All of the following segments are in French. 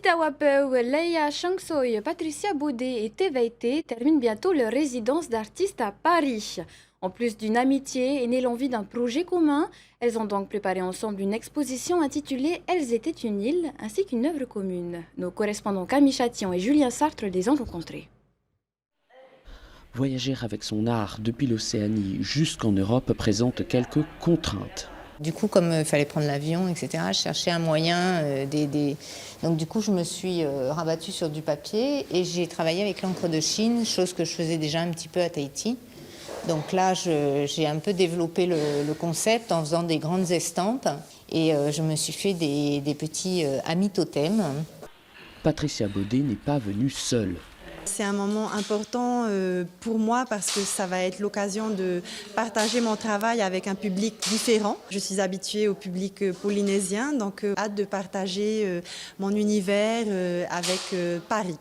Titawapeu, Leia Shangsoy, Patricia Baudet et Teveite terminent bientôt leur résidence d'artiste à Paris. En plus d'une amitié est née l'envie d'un projet commun. Elles ont donc préparé ensemble une exposition intitulée Elles étaient une île, ainsi qu'une œuvre commune. Nos correspondants Camille Châtillon et Julien Sartre les ont rencontrés. Voyager avec son art depuis l'Océanie jusqu'en Europe présente quelques contraintes. Du coup, comme il fallait prendre l'avion, etc., je cherchais un moyen d'aider. Donc du coup, je me suis rabattue sur du papier et j'ai travaillé avec l'encre de Chine, chose que je faisais déjà un petit peu à Tahiti. Donc là, j'ai un peu développé le concept en faisant des grandes estampes et je me suis fait des petits amis totems. Patricia Baudet n'est pas venue seule. C'est un moment important pour moi parce que ça va être l'occasion de partager mon travail avec un public différent. Je suis habituée au public polynésien, donc hâte de partager mon univers avec Paris.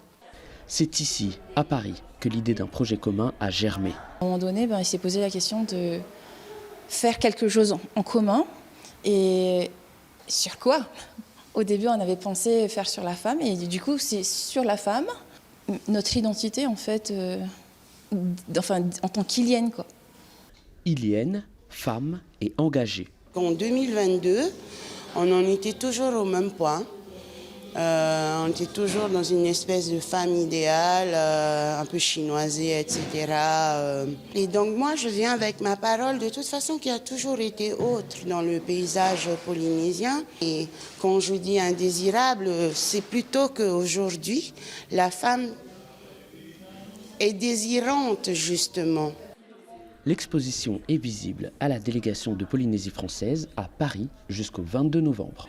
C'est ici, à Paris, que l'idée d'un projet commun a germé. À un moment donné, il s'est posé la question de faire quelque chose en commun. Et sur quoi? Au début, on avait pensé faire sur la femme, et du coup, c'est sur la femme. Notre identité, en fait, en tant qu'ilienne, quoi. Ilienne, femme et engagée. En 2022, on en était toujours au même point. On était toujours dans une espèce de femme idéale, un peu chinoisée, etc. Et donc moi, je viens avec ma parole, de toute façon, qui a toujours été autre dans le paysage polynésien. Et quand je dis indésirable, c'est plutôt qu'aujourd'hui, la femme est désirante, justement. L'exposition est visible à la délégation de Polynésie française à Paris jusqu'au 22 novembre.